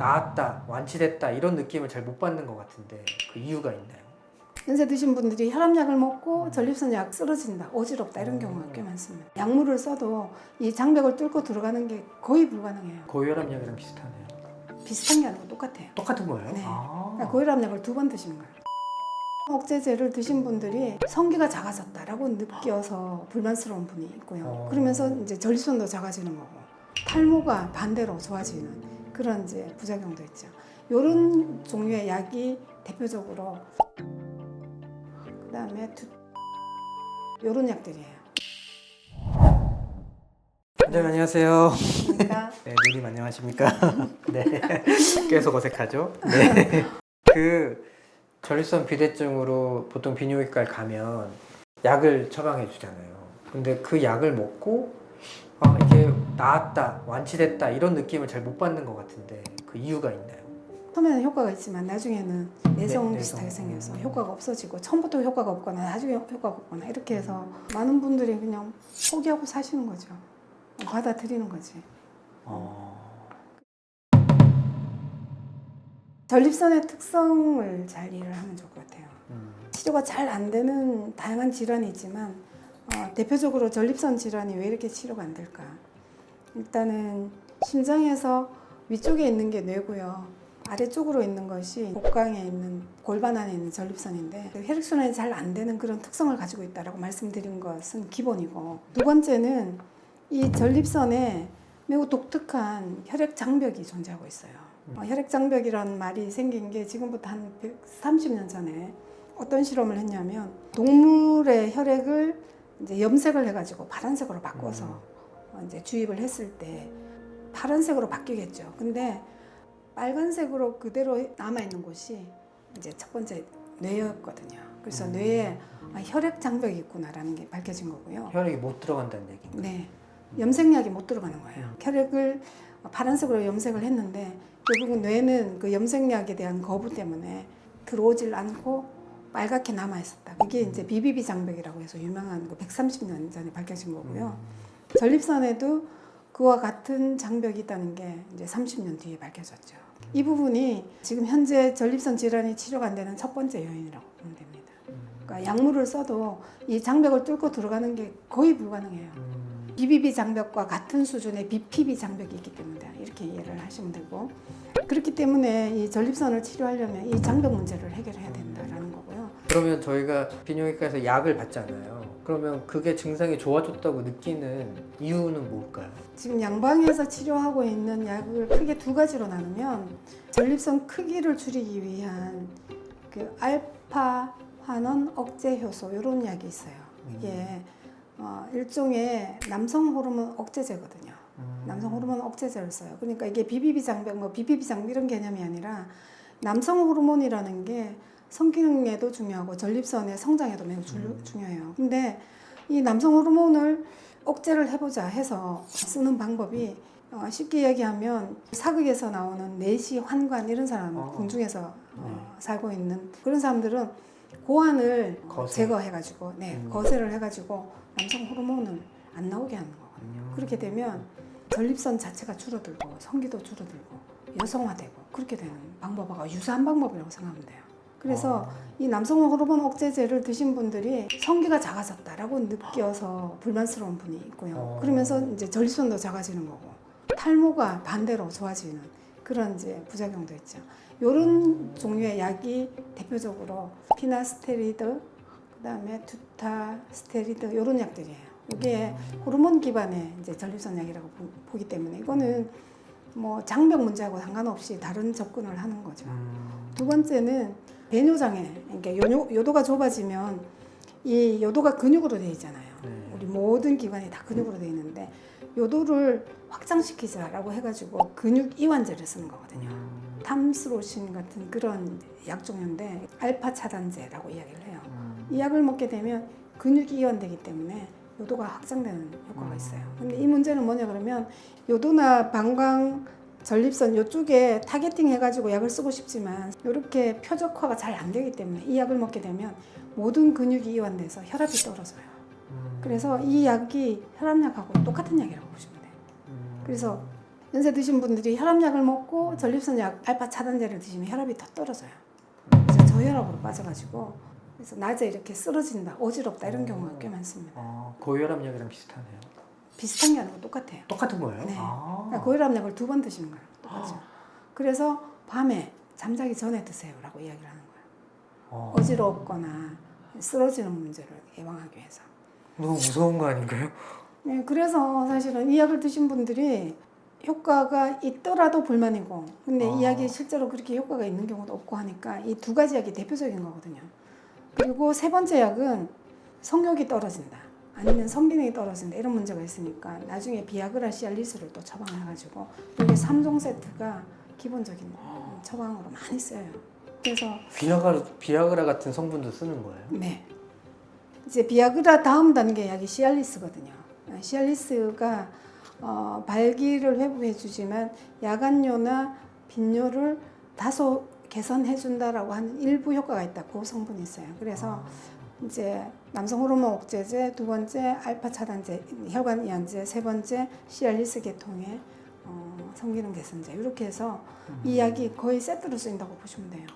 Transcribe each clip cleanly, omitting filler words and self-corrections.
나았다, 완치됐다 이런 느낌을 잘 못 받는 것 같은데 그 이유가 있나요? 연세 드신 분들이 혈압약을 먹고 전립선 약 쓰러진다, 어지럽다 이런 경우가 꽤 많습니다. 약물을 써도 이 장벽을 뚫고 들어가는 게 거의 불가능해요. 고혈압약이랑 비슷하네요. 비슷한 게 아니고 똑같아요. 똑같은 거예요? 네. 아. 그러니까 고혈압약을 2번 드시는 거예요. 억제제를 드신 분들이 성기가 작아졌다라고 느껴서 불만스러운 분이 있고요. 그러면서 이제 전립선도 작아지는 거고 탈모가 반대로 좋아지는 그런 이제 부작용도 있죠. 이런 종류의 약이 대표적으로 그다음에 이런 약들이에요. 원장님 안녕하세요. 그러니까 네, 누님 안녕하십니까? 네, 계속 어색하죠? 네. 그 전립선 비대증으로 보통 비뇨기과에 가면 약을 처방해 주잖아요. 근데 그 약을 먹고 이게 나았다, 완치됐다 이런 느낌을 잘 못 받는 것 같은데 그 이유가 있나요? 처음에는 효과가 있지만 나중에는 내성 네, 비슷하게 내성. 생겨서 효과가 없어지고 처음부터 효과가 없거나 나중에 효과가 없거나 이렇게 해서 많은 분들이 그냥 포기하고 사시는 거죠. 받아들이는 거지. 전립선의 특성을 잘 이해를 하면 좋을 것 같아요. 치료가 잘 안 되는 다양한 질환이 있지만 대표적으로 전립선 질환이 왜 이렇게 치료가 안 될까? 일단은 심장에서 위쪽에 있는 게 뇌고요. 아래쪽으로 있는 것이 복강에 있는 골반 안에 있는 전립선인데 혈액순환이 잘 안 되는 그런 특성을 가지고 있다고 말씀드린 것은 기본이고, 두 번째는 이 전립선에 매우 독특한 혈액 장벽이 존재하고 있어요. 혈액 장벽이라는 말이 생긴 게 지금부터 한 130년 전에 어떤 실험을 했냐면 동물의 혈액을 이제 염색을 해가지고 파란색으로 바꿔서 이제 주입을 했을 때 파란색으로 바뀌겠죠. 근데 빨간색으로 그대로 남아있는 곳이 이제 첫 번째 뇌였거든요. 그래서 뇌에 혈액 장벽이 있구나라는 게 밝혀진 거고요. 혈액이 못 들어간다는 얘기인가요? 네. 염색약이 못 들어가는 거예요. 혈액을 파란색으로 염색을 했는데 결국은 뇌는 그 염색약에 대한 거부 때문에 들어오질 않고 빨갛게 남아있었다. 이게 이제 BBB 장벽이라고 해서 유명한 그 130년 전에 밝혀진 거고요. 전립선에도 그와 같은 장벽이 있다는 게 이제 30년 뒤에 밝혀졌죠. 이 부분이 지금 현재 전립선 질환이 치료가 안 되는 첫 번째 요인이라고 보면 됩니다. 그러니까 약물을 써도 이 장벽을 뚫고 들어가는 게 거의 불가능해요. BBB 장벽과 같은 수준의 BPB 장벽이 있기 때문에 이렇게 이해를 하시면 되고, 그렇기 때문에 이 전립선을 치료하려면 이 장벽 문제를 해결해야 된다라는 거고요. 그러면 저희가 비뇨기과에서 약을 받잖아요. 그러면 그게 증상이 좋아졌다고 느끼는 이유는 뭘까요? 지금 양방에서 치료하고 있는 약을 크게 2가지로 나누면 전립선 크기를 줄이기 위한 그 알파 환원 억제 효소 이런 약이 있어요. 이게 일종의 남성 호르몬 억제제거든요. 남성 호르몬 억제제를 써요. 그러니까 이게 BBB 장벽, BBB 장벽 이런 개념이 아니라 남성 호르몬이라는 게 성기능에도 중요하고 전립선의 성장에도 매우 중요해요. 근데 이 남성 호르몬을 억제를 해보자 해서 쓰는 방법이 쉽게 얘기하면 사극에서 나오는 내시, 환관 이런 사람, 궁중에서 살고 있는 그런 사람들은 고환을 제거해가지고 거세를 해가지고 남성 호르몬을 안 나오게 하는 거거든요. 그렇게 되면 전립선 자체가 줄어들고 성기도 줄어들고 여성화되고 그렇게 되는 방법하고 유사한 방법이라고 생각하면 돼요. 그래서 이 남성 호르몬 억제제를 드신 분들이 성기가 작아졌다라고 느껴서 불만스러운 분이 있고요. 그러면서 이제 전립선도 작아지는 거고 탈모가 반대로 좋아지는 그런 이제 부작용도 있죠. 이런 종류의 약이 대표적으로 피나스테리드, 그다음에 두타스테리드 이런 약들이에요. 이게 호르몬 기반의 이제 전립선 약이라고 보기 때문에 이거는 뭐 장벽 문제하고 상관없이 다른 접근을 하는 거죠. 두 번째는 배뇨장애, 그러니까 요도가 좁아지면 이 요도가 근육으로 되어 있잖아요. 우리 모든 기관이 다 근육으로 되어 있는데 요도를 확장시키자라고 해가지고 근육 이완제를 쓰는 거거든요. 탐스로신 같은 그런 약 종류인데 알파 차단제라고 이야기를 해요. 이 약을 먹게 되면 근육이 이완되기 때문에 요도가 확장되는 효과가 있어요. 근데 이 문제는 뭐냐 그러면 요도나 방광, 전립선 이쪽에 타겟팅 해가지고 약을 쓰고 싶지만 이렇게 표적화가 잘 안 되기 때문에 이 약을 먹게 되면 모든 근육이 이완돼서 혈압이 떨어져요. 그래서 이 약이 혈압약하고 똑같은 약이라고 보시면 돼요. 그래서 연세 드신 분들이 혈압약을 먹고 전립선 약 알파 차단제를 드시면 혈압이 더 떨어져요. 그래서 저혈압으로 빠져가지고 그래서 낮에 이렇게 쓰러진다, 어지럽다 이런 경우가 꽤 많습니다. 고혈압약이랑 비슷하네요. 비슷한 게 아니고 똑같아요. 똑같은 거예요? 네. 아. 그러니까 고혈압약을 2번 드시는 거예요. 똑같죠. 그래서 밤에 잠자기 전에 드세요라고 이야기를 하는 거예요. 어지럽거나 쓰러지는 문제를 예방하기 위해서. 너무 무서운 거 아닌가요? 네, 그래서 사실은 이 약을 드신 분들이 효과가 있더라도 불만이고, 근데 이 약이 실제로 그렇게 효과가 있는 경우도 없고 하니까 이 2가지 약이 대표적인 거거든요. 그리고 3번째 약은 성욕이 떨어진다, 아니면 성기능이 떨어진다 이런 문제가 있으니까 나중에 비아그라 시알리스를 또 처방해가지고 이게 3종 세트가 기본적인 처방으로 많이 쓰여요. 그래서 비아그라 같은 성분도 쓰는 거예요? 네. 이제 비아그라 다음 단계 약이 시알리스거든요. 시알리스가 발기를 회복해주지만 야간뇨나 빈뇨를 다소 개선해준다라고 하는 일부 효과가 있다. 그 성분이 있어요. 그래서 이제 남성 호르몬 억제제, 2번째 알파 차단제, 혈관 이완제, 3번째 시알리스 계통의 성기능 개선제 이렇게 해서 이 약이 거의 세트로 쓰인다고 보시면 돼요.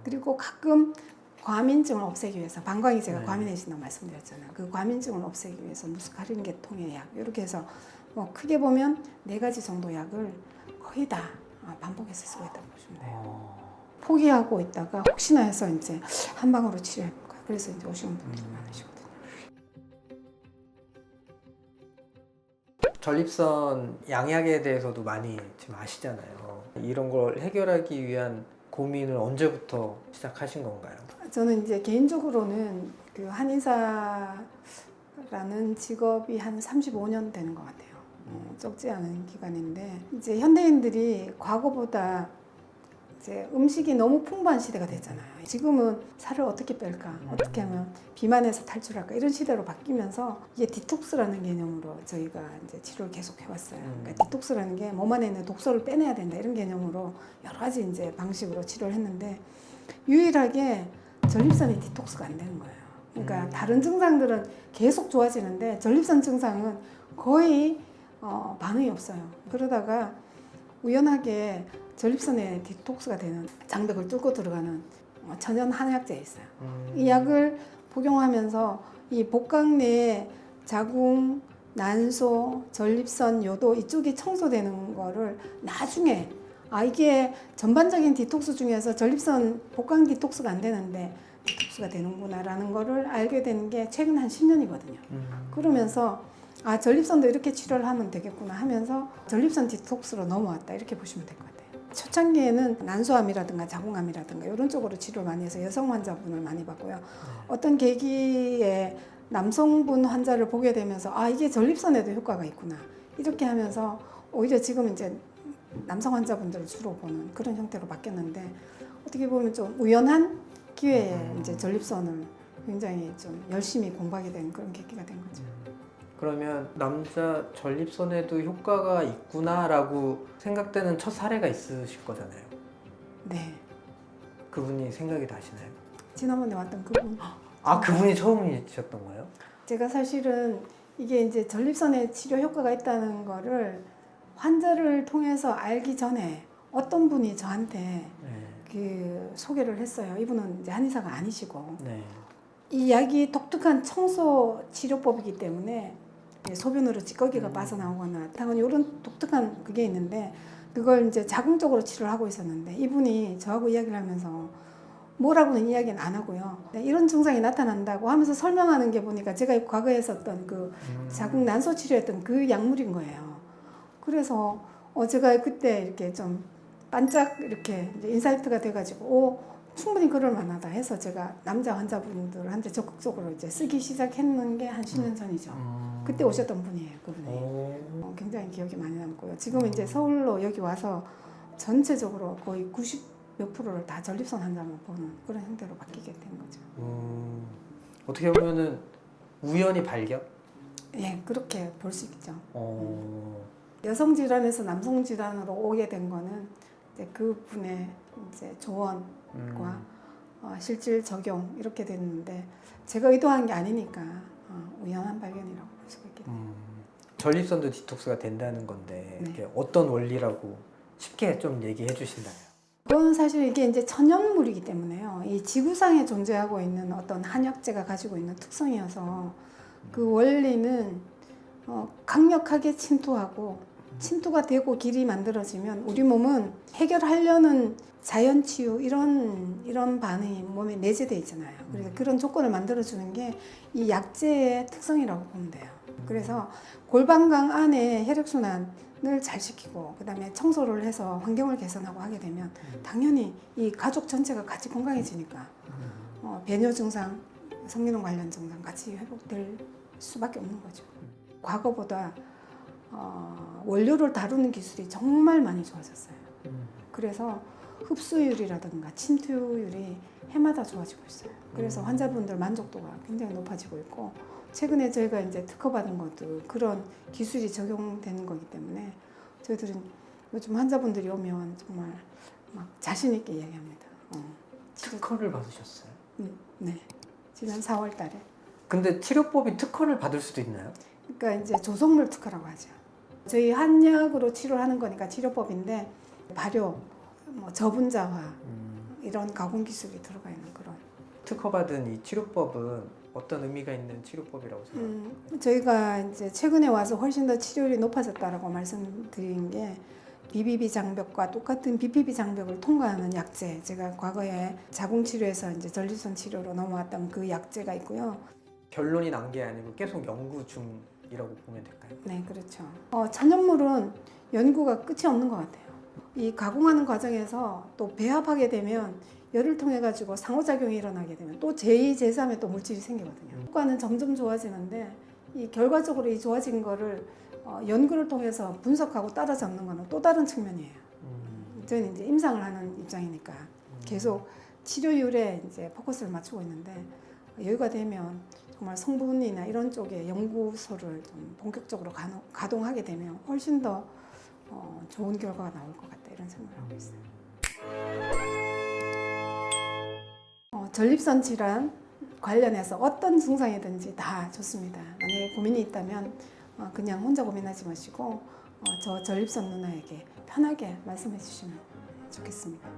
그리고 가끔 과민증을 없애기 위해서, 방광이 제가 과민해진다고 말씀드렸잖아요. 그 과민증을 없애기 위해서 무스카린 계통의 약 이렇게 해서 뭐 크게 보면 4가지 정도 약을 거의 다 반복해서 쓰고 있다고 보시면 돼요. 포기하고 있다가 혹시나 해서 이제 한 방으로 치료해볼까, 그래서 이제 오시는 분들이 많으시거든요. 전립선 양약에 대해서도 많이 지금 아시잖아요. 이런 걸 해결하기 위한 고민을 언제부터 시작하신 건가요? 저는 이제 개인적으로는 그 한의사라는 직업이 한 35년 되는 것 같아요. 적지 않은 기간인데 이제 현대인들이 과거보다 이제 음식이 너무 풍부한 시대가 됐잖아요. 지금은 살을 어떻게 뺄까, 어떻게 하면 비만에서 탈출할까 이런 시대로 바뀌면서 이게 디톡스라는 개념으로 저희가 이제 치료를 계속 해왔어요. 그러니까 디톡스라는 게 몸 안에 있는 독소를 빼내야 된다 이런 개념으로 여러 가지 이제 방식으로 치료를 했는데 유일하게 전립선이 디톡스가 안 되는 거예요. 그러니까 다른 증상들은 계속 좋아지는데 전립선 증상은 거의 반응이 없어요. 그러다가 우연하게 전립선에 디톡스가 되는 장벽을 뚫고 들어가는 천연 한약제가 있어요. 이 약을 복용하면서 이 복강 내에 자궁, 난소, 전립선, 요도 이쪽이 청소되는 거를 나중에 이게 전반적인 디톡스 중에서 전립선 복강 디톡스가 안 되는데 디톡스가 되는구나라는 거를 알게 된 게 최근 한 10년이거든요. 그러면서 전립선도 이렇게 치료를 하면 되겠구나 하면서 전립선 디톡스로 넘어왔다 이렇게 보시면 될 것 같아요. 초창기에는 난소암이라든가 자궁암이라든가 이런 쪽으로 치료를 많이 해서 여성 환자분을 많이 봤고요. 어떤 계기에 남성분 환자를 보게 되면서 이게 전립선에도 효과가 있구나 이렇게 하면서 오히려 지금 이제 남성 환자분들을 주로 보는 그런 형태로 바뀌었는데 어떻게 보면 좀 우연한 기회에 이제 전립선을 굉장히 좀 열심히 공부하게 된 그런 계기가 된 거죠. 그러면 남자 전립선에도 효과가 있구나라고 생각되는 첫 사례가 있으실 거잖아요. 네. 그분이 생각이 나시나요? 지난번에 왔던 그분. 그분이 처음이셨던 거예요? 제가 사실은 이게 이제 전립선에 치료 효과가 있다는 거를 환자를 통해서 알기 전에 어떤 분이 저한테 그 소개를 했어요. 이분은 이제 한의사가 아니시고 이 약이 독특한 청소 치료법이기 때문에 소변으로 찌꺼기가 빠져나오거나 당연히 이런 독특한 그게 있는데 그걸 이제 자궁적으로 치료를 하고 있었는데 이분이 저하고 이야기를 하면서 뭐라고는 이야기는 안 하고요. 이런 증상이 나타난다고 하면서 설명하는 게 보니까 제가 과거에 썼던 그 자궁 난소 치료했던 그 약물인 거예요. 그래서 제가 그때 이렇게 좀 반짝 이렇게 이제 인사이트가 돼가지고 충분히 그럴 만하다 해서 제가 남자 환자분들한테 적극적으로 이제 쓰기 시작했는 게 한 10년 전이죠. 그때 오셨던 분이에요, 그분이. 굉장히 기억이 많이 남고요. 지금 이제 서울로 여기 와서 전체적으로 거의 90몇 프로를 다 전립선 환자만 보는 그런 형태로 바뀌게 된 거죠. 어떻게 보면은 우연히 발견? 예, 그렇게 볼 수 있죠. 여성 질환에서 남성 질환으로 오게 된 거는 이제 그분의 이제 조언과 실질 적용 이렇게 됐는데 제가 의도한 게 아니니까 우연한 발견이라고 볼 수가 있겠네요. 전립선도 디톡스가 된다는 건데 네. 이게 어떤 원리라고 쉽게 좀 얘기해 주신다면. 그건 사실 이게 이제 천연물이기 때문에요. 이 지구상에 존재하고 있는 어떤 한약재가 가지고 있는 특성이어서 그 원리는 강력하게 침투하고 침투가 되고 길이 만들어지면 우리 몸은 해결하려는 자연치유 이런 반응이 몸에 내재되어 있잖아요. 그래서 그런 조건을 만들어주는 게 이 약재의 특성이라고 보면 돼요. 그래서 골반강 안에 혈액순환을 잘 시키고 그다음에 청소를 해서 환경을 개선하고 하게 되면 당연히 이 가족 전체가 같이 건강해지니까 배뇨 증상, 성기능 관련 증상 같이 회복될 수밖에 없는 거죠. 과거보다 원료를 다루는 기술이 정말 많이 좋아졌어요. 그래서 흡수율이라든가 침투율이 해마다 좋아지고 있어요. 그래서 환자분들 만족도가 굉장히 높아지고 있고 최근에 저희가 이제 특허받은 것도 그런 기술이 적용되는 거기 때문에 저희들은 요즘 환자분들이 오면 정말 막 자신 있게 이야기합니다. 특허를 받으셨어요? 네. 지난 4월 달에. 근데 치료법이 특허를 받을 수도 있나요? 그러니까 이제 조성물 특허라고 하죠. 저희 한약으로 치료하는 거니까 치료법인데 발효, 저분자화 이런 가공 기술이 들어가 있는 그런. 특허받은 이 치료법은 어떤 의미가 있는 치료법이라고 생각합니까? 저희가 이제 최근에 와서 훨씬 더 치료율이 높아졌다라고 말씀드린 게 BBB 장벽과 똑같은 BPB 장벽을 통과하는 약재. 제가 과거에 자궁 치료에서 이제 전립선 치료로 넘어왔던 그 약재가 있고요. 결론이 난 게 아니고 계속 연구 중이라고 보면 될까요? 네, 그렇죠. 천연물은 연구가 끝이 없는 것 같아요. 이 가공하는 과정에서 또 배합하게 되면 열을 통해 가지고 상호작용이 일어나게 되면 또 제2, 제3의 또 물질이 생기거든요. 효과는 점점 좋아지는데 이 결과적으로 이 좋아진 거를 연구를 통해서 분석하고 따라잡는 거는 또 다른 측면이에요. 저는 이제 임상을 하는 입장이니까 계속 치료율에 이제 포커스를 맞추고 있는데 여유가 되면 정말 성분이나 이런 쪽에 연구소를 좀 본격적으로 가동하게 되면 훨씬 더 좋은 결과가 나올 것 같다 이런 생각을 하고 있어요. 전립선 질환 관련해서 어떤 증상이든지 다 좋습니다. 만약에 고민이 있다면 그냥 혼자 고민하지 마시고 저 전립선 누나에게 편하게 말씀해 주시면 좋겠습니다.